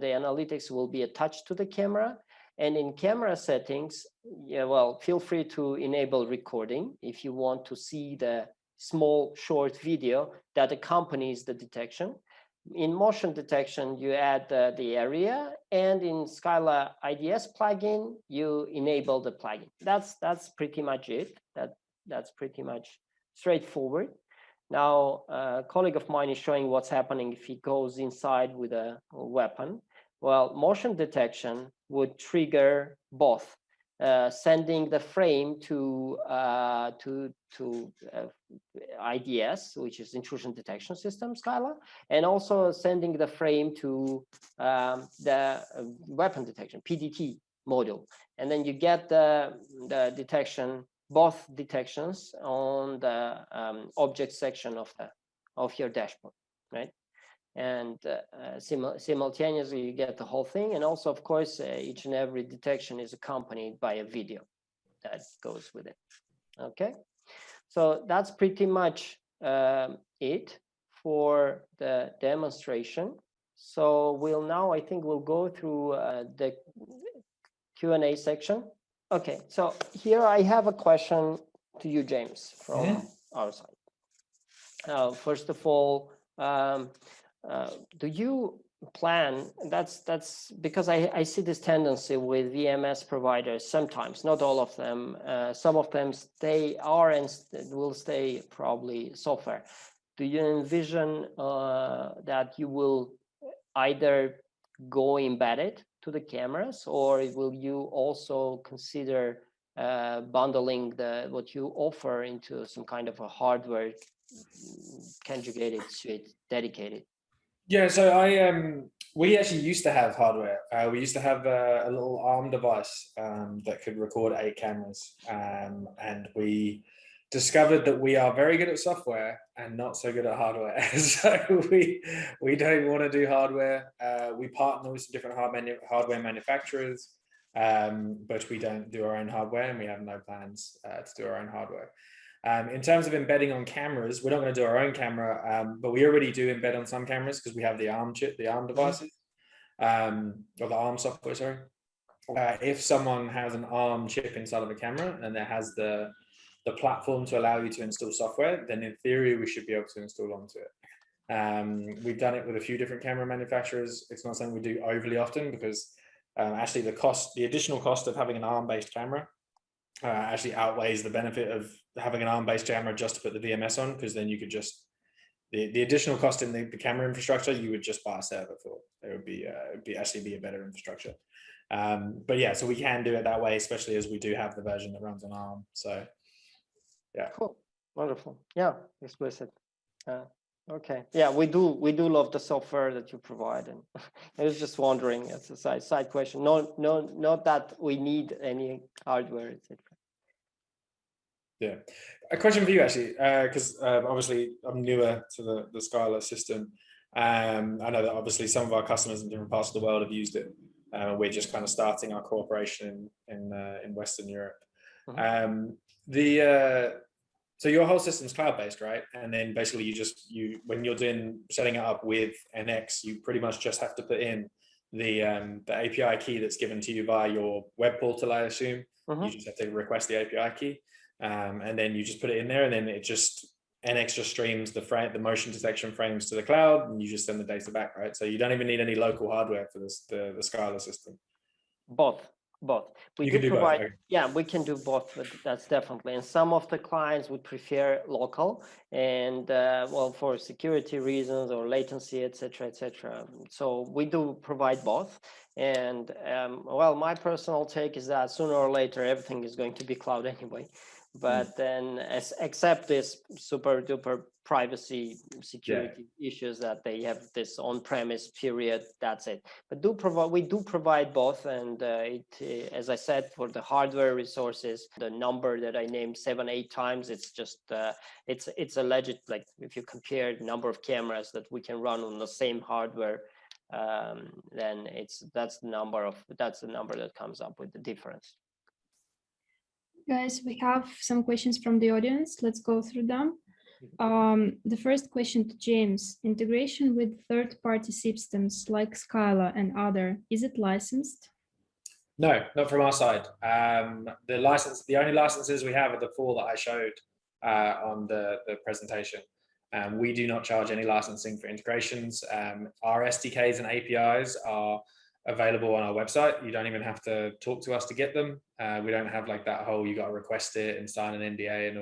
the analytics will be attached to the camera. And in camera settings, yeah, well, feel free to enable recording if you want to see the small short video that accompanies the detection. In motion detection, you add the area, and in Scylla IDS plugin, you enable the plugin. That's pretty much it. That's pretty much straightforward. Now, a colleague of mine is showing what's happening if he goes inside with a weapon. Well, motion detection would trigger both, sending the frame to IDS, which is Intrusion Detection System, Scylla, and also sending the frame to the weapon detection, PDT module. And then you get the detection, both detections on the object section of your dashboard, right? And simultaneously you get the whole thing. And also, of course, each and every detection is accompanied by a video that goes with it. Okay, so that's pretty much it for the demonstration. So I think we'll go through the Q&A section. Okay, so here I have a question to you, James, from our side. First of all, do you plan, that's because I see this tendency with VMS providers sometimes, not all of them, some of them are and will stay probably software. Do you envision that you will either go embedded to the cameras, or will you also consider bundling what you offer into some kind of a hardware conjugated suite dedicated? Yeah, so we actually used to have hardware. We used to have a little ARM device that could record 8 cameras, and we discovered that we are very good at software and not so good at hardware. So we don't want to do hardware. We partner with some different hardware manufacturers, but we don't do our own hardware, and we have no plans to do our own hardware. In terms of embedding on cameras, we're not going to do our own camera, but we already do embed on some cameras because we have the ARM chip, the ARM devices, or the ARM software, sorry. If someone has an ARM chip inside of a camera and that has the platform to allow you to install software, then in theory, we should be able to install onto it. We've done it with a few different camera manufacturers. It's not something we do overly often because actually the additional cost of having an ARM-based camera actually outweighs the benefit of having an ARM-based camera just to put the VMS on, because then you could just, the additional cost in the camera infrastructure, you would just buy a server for. It would actually be a better infrastructure. But yeah, so we can do it that way, especially as we do have the version that runs on ARM. So yeah. Cool. Wonderful. Yeah, explicit. Okay. Yeah, we do love the software that you provide, and I was just wondering, as a side question. Not that we need any hardware, etc. Yeah, a question for you actually, because obviously I'm newer to the Scylla system. I know that obviously some of our customers in different parts of the world have used it. We're just kind of starting our cooperation in Western Europe. So your whole system's cloud-based, right? And then basically when you're setting it up with NX, you pretty much just have to put in the API key that's given to you via your web portal, I assume. You just have to request the API key, and then you just put it in there, and then NX just streams the motion detection frames to the cloud, and you just send the data back, right? So you don't even need any local hardware for the Scylla system. Both. We do provide, okay. Yeah, we can do both. That's definitely. And some of the clients would prefer local, and well, for security reasons or latency, etc., etc. So we do provide both. And well, my personal take is that sooner or later everything is going to be cloud anyway. but then except this super duper privacy security issues that they have this on-premise period, that's it. But we do provide both, and as I said, for the hardware resources, the number that I named 7-8 times, it's just it's a legit, like if you compare the number of cameras that we can run on the same hardware, then that's the number that comes up with the difference. Guys, we have some questions from the audience. Let's go through them. The first question to James: integration with third-party systems like Scylla and other, is it licensed? No, not from our side. The only licenses we have are the 4 that I showed on the presentation. We do not charge any licensing for integrations. Our SDKs and APIs are available on our website. You don't even have to talk to us to get them. We don't have like that whole, you got to request it and sign an NDA and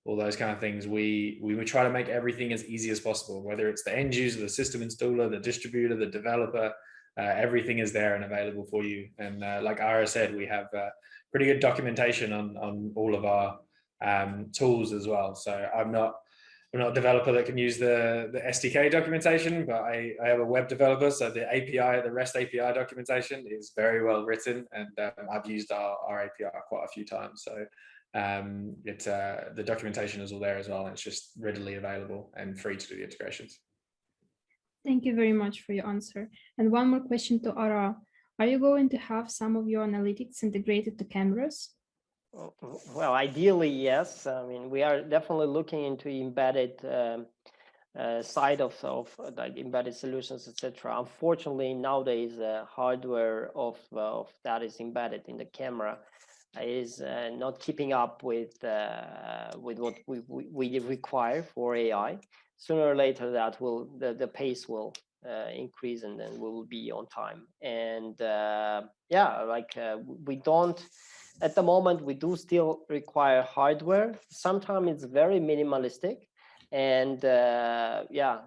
all those kind of things. We would try to make everything as easy as possible, whether it's the end user, the system installer, the distributor, the developer, everything is there and available for you. And like Ira said, we have pretty good documentation on all of our tools as well. So I'm not a developer that can use the SDK documentation, but I have a web developer, so the API, the REST API documentation is very well written, and I've used our API quite a few times. So the documentation is all there as well, and it's just readily available and free to do the integrations. Thank you very much for your answer. And one more question to Ara. Are you going to have some of your analytics integrated to cameras? Well, ideally, yes. I mean, we are definitely looking into embedded side of like embedded solutions, etc. Unfortunately, nowadays, hardware of that is embedded in the camera is not keeping up with what we require for AI. Sooner or later, that will the pace will increase, and then we will be on time. And yeah, like we don't. At the moment, we do still require hardware. Sometimes it's very minimalistic, and yeah,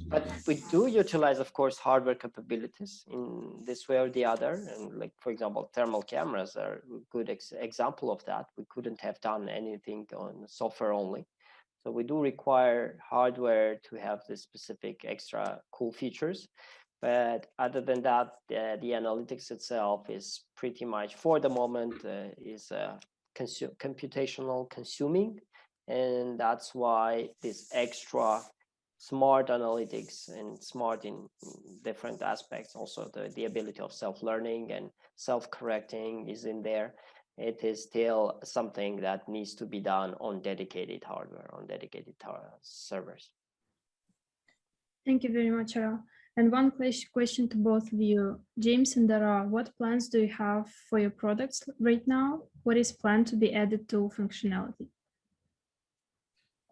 but we do utilize, of course, hardware capabilities in this way or the other. And like, for example, thermal cameras are a good example of that. We couldn't have done anything on software only. So we do require hardware to have this specific extra cool features. But other than that, the analytics itself is pretty much, for the moment, is computational consuming. And that's why this extra smart analytics and smart in different aspects, also the ability of self-learning and self-correcting is in there. It is still something that needs to be done on dedicated hardware, on dedicated servers. Thank you very much, Ara. And one question to both of you. James and Dara, what plans do you have for your products right now? What is planned to be added to functionality?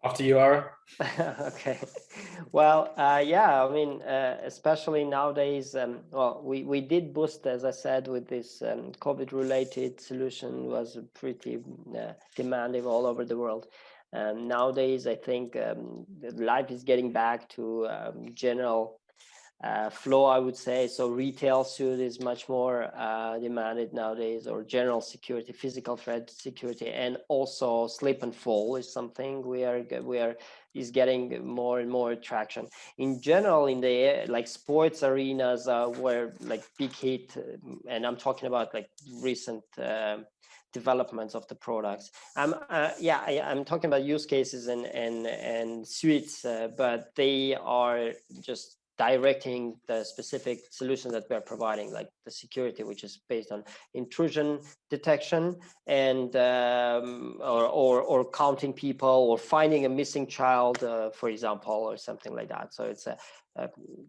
After you, Ara. Okay. Well, yeah, I mean, especially nowadays, well, we did boost, as I said, with this COVID-related solution was pretty demanding all over the world. Nowadays, I think life is getting back to general flow, I would say. So retail suit is much more demanded nowadays, or general security, physical threat security, and also slip and fall is something is getting more and more traction. In general, in the like sports arenas, where like big hit, and I'm talking about like recent developments of the products. I'm talking about use cases and suites, but they are just directing the specific solution that we are providing, like the security, which is based on intrusion detection and or counting people or finding a missing child, for example, or something like that. So it's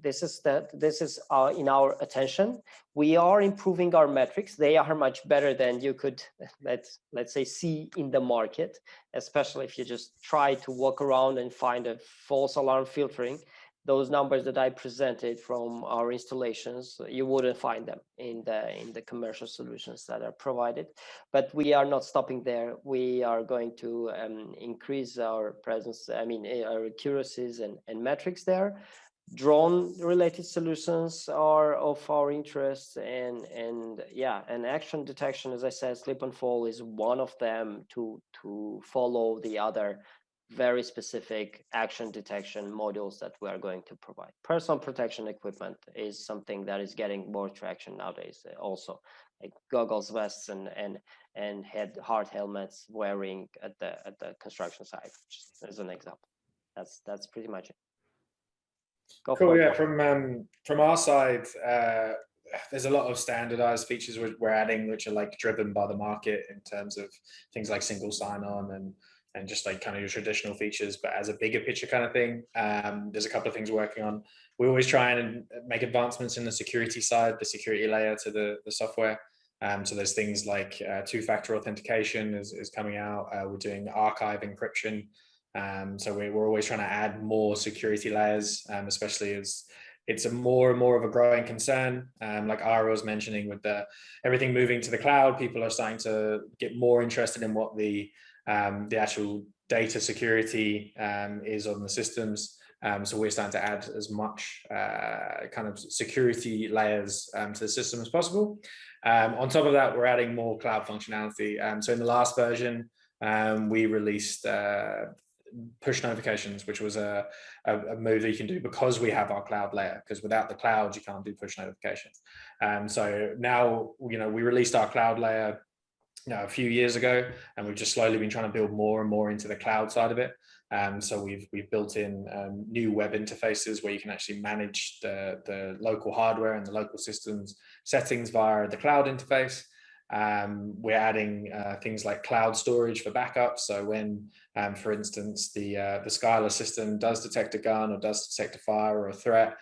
this is in our attention. We are improving our metrics. They are much better than you could let's say see in the market, especially if you just try to walk around and find a false alarm filtering. Those numbers that I presented from our installations, you wouldn't find them in the commercial solutions that are provided. But we are not stopping there. We are going to increase our presence, I mean, our accuracies and metrics there. drone related solutions are of our interest, and yeah, and action detection, as I said, slip and fall is one of them to follow the other very specific action detection modules that we are going to provide. Personal protection equipment is something that is getting more traction nowadays, also like goggles, vests, and hard helmets wearing at the construction site, just as an example. That's pretty much it. Go Cool. for Yeah, it. from our side, there's a lot of standardized features we're adding, which are like driven by the market in terms of things like single sign-on and just like kind of your traditional features. But as a bigger picture kind of thing, there's a couple of things we're working on. We always try and make advancements in the security side, the security layer to the software. So there's things like two-factor authentication is coming out. We're doing archive encryption. So we're always trying to add more security layers, especially as it's a more and more of a growing concern. Like Ara was mentioning, with everything moving to the cloud, people are starting to get more interested in what the actual data security is on the systems. So we're starting to add as much kind of security layers to the system as possible. On top of that, we're adding more cloud functionality. So in the last version, we released push notifications, which was a move that you can do because we have our cloud layer, because without the cloud, you can't do push notifications. So now, we released our cloud layer a few years ago, and we've just slowly been trying to build more and more into the cloud side of it. So we've built in new web interfaces where you can actually manage the local hardware and the local systems settings via the cloud interface. We're adding things like cloud storage for backup. So when, for instance, the Scylla system does detect a gun or does detect a fire or a threat,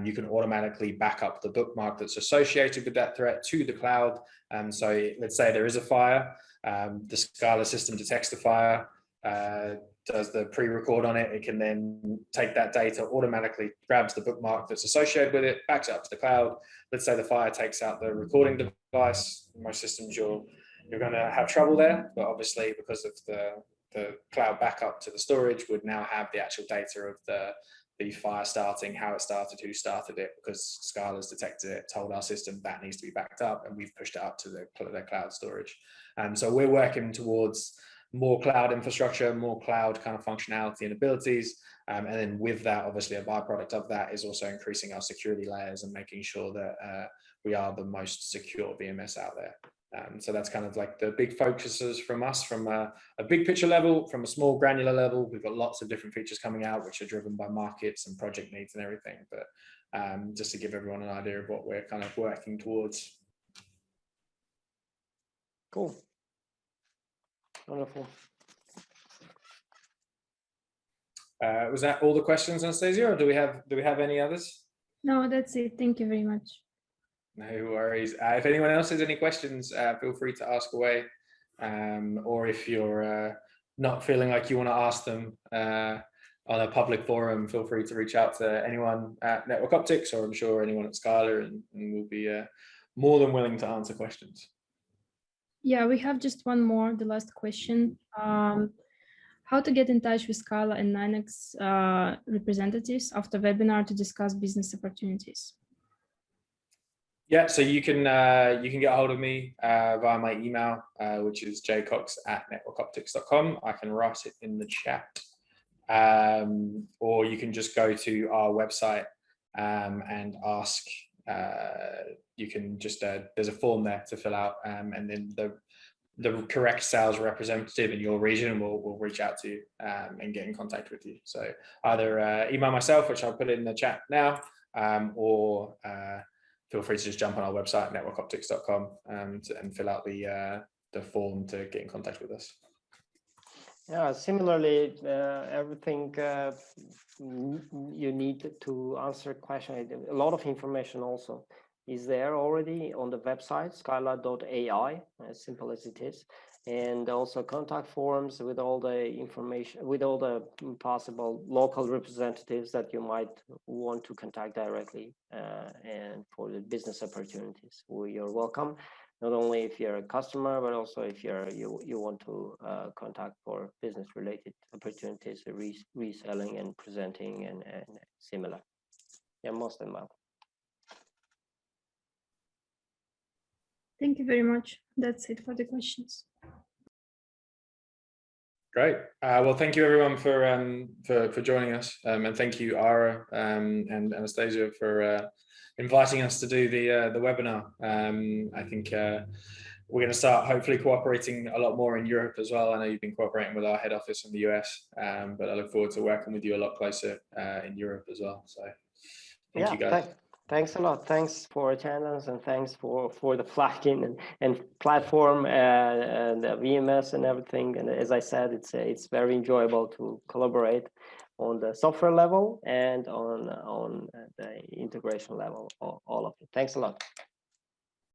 you can automatically back up the bookmark that's associated with that threat to the cloud. So let's say there is a fire, the Scylla system detects the fire, does the pre-record on it. It can then take that data, automatically grabs the bookmark that's associated with it, backs it up to the cloud. Let's say the fire takes out the recording device. Most systems you're going to have trouble there, but obviously because of the cloud backup to the storage, would now have the actual data of the fire starting, how it started, who started it, because Scylla's detected it, told our system that needs to be backed up, and we've pushed it up to the cloud storage. So we're working towards more cloud infrastructure, more cloud kind of functionality and abilities. And then with that, obviously a byproduct of that is also increasing our security layers and making sure that we are the most secure VMS out there. So that's kind of like the big focuses from us, from a big picture level, from a small granular level. We've got lots of different features coming out, which are driven by markets and project needs and everything. But just to give everyone an idea of what we're kind of working towards. Cool. Wonderful. Was that all the questions, Anastasia, or do we have any others? No, that's it. Thank you very much. No worries. If anyone else has any questions, feel free to ask away. Or if you're not feeling like you want to ask them on a public forum, feel free to reach out to anyone at Network Optix, or I'm sure anyone at Scylla, and we'll be more than willing to answer questions. Yeah, we have just one more, the last question. How to get in touch with Scylla and Nx representatives after webinar to discuss business opportunities? Yeah, so you can get a hold of me via my email, which is jcox@networkoptix.com. I can write it in the chat, or you can just go to our website and ask. You can just there's a form there to fill out, and then the correct sales representative in your region will reach out to you and get in contact with you. So either email myself, which I'll put in the chat now, or feel free to just jump on our website, networkoptix.com, and fill out the form to get in contact with us. Yeah, similarly, everything you need to answer a question, a lot of information also is there already on the website, scylla.ai, as simple as it is, and also contact forms with all the information, with all the possible local representatives that you might want to contact directly, and for the business opportunities. You're welcome, not only if you're a customer, but also if you want to contact for business related opportunities, reselling and presenting and similar. You're most welcome. Thank you very much. That's it for the questions. Great. Well, thank you everyone for joining us, and thank you Ara and Anastasia for inviting us to do the webinar. I think we're going to start hopefully cooperating a lot more in Europe as well. I know you've been cooperating with our head office in the US, but I look forward to working with you a lot closer in Europe as well. So thank you guys. Thanks a lot. Thanks for attendance, and thanks for the flagging and platform and the VMS and everything. And as I said, it's very enjoyable to collaborate on the software level and on the integration level. All of it. Thanks a lot.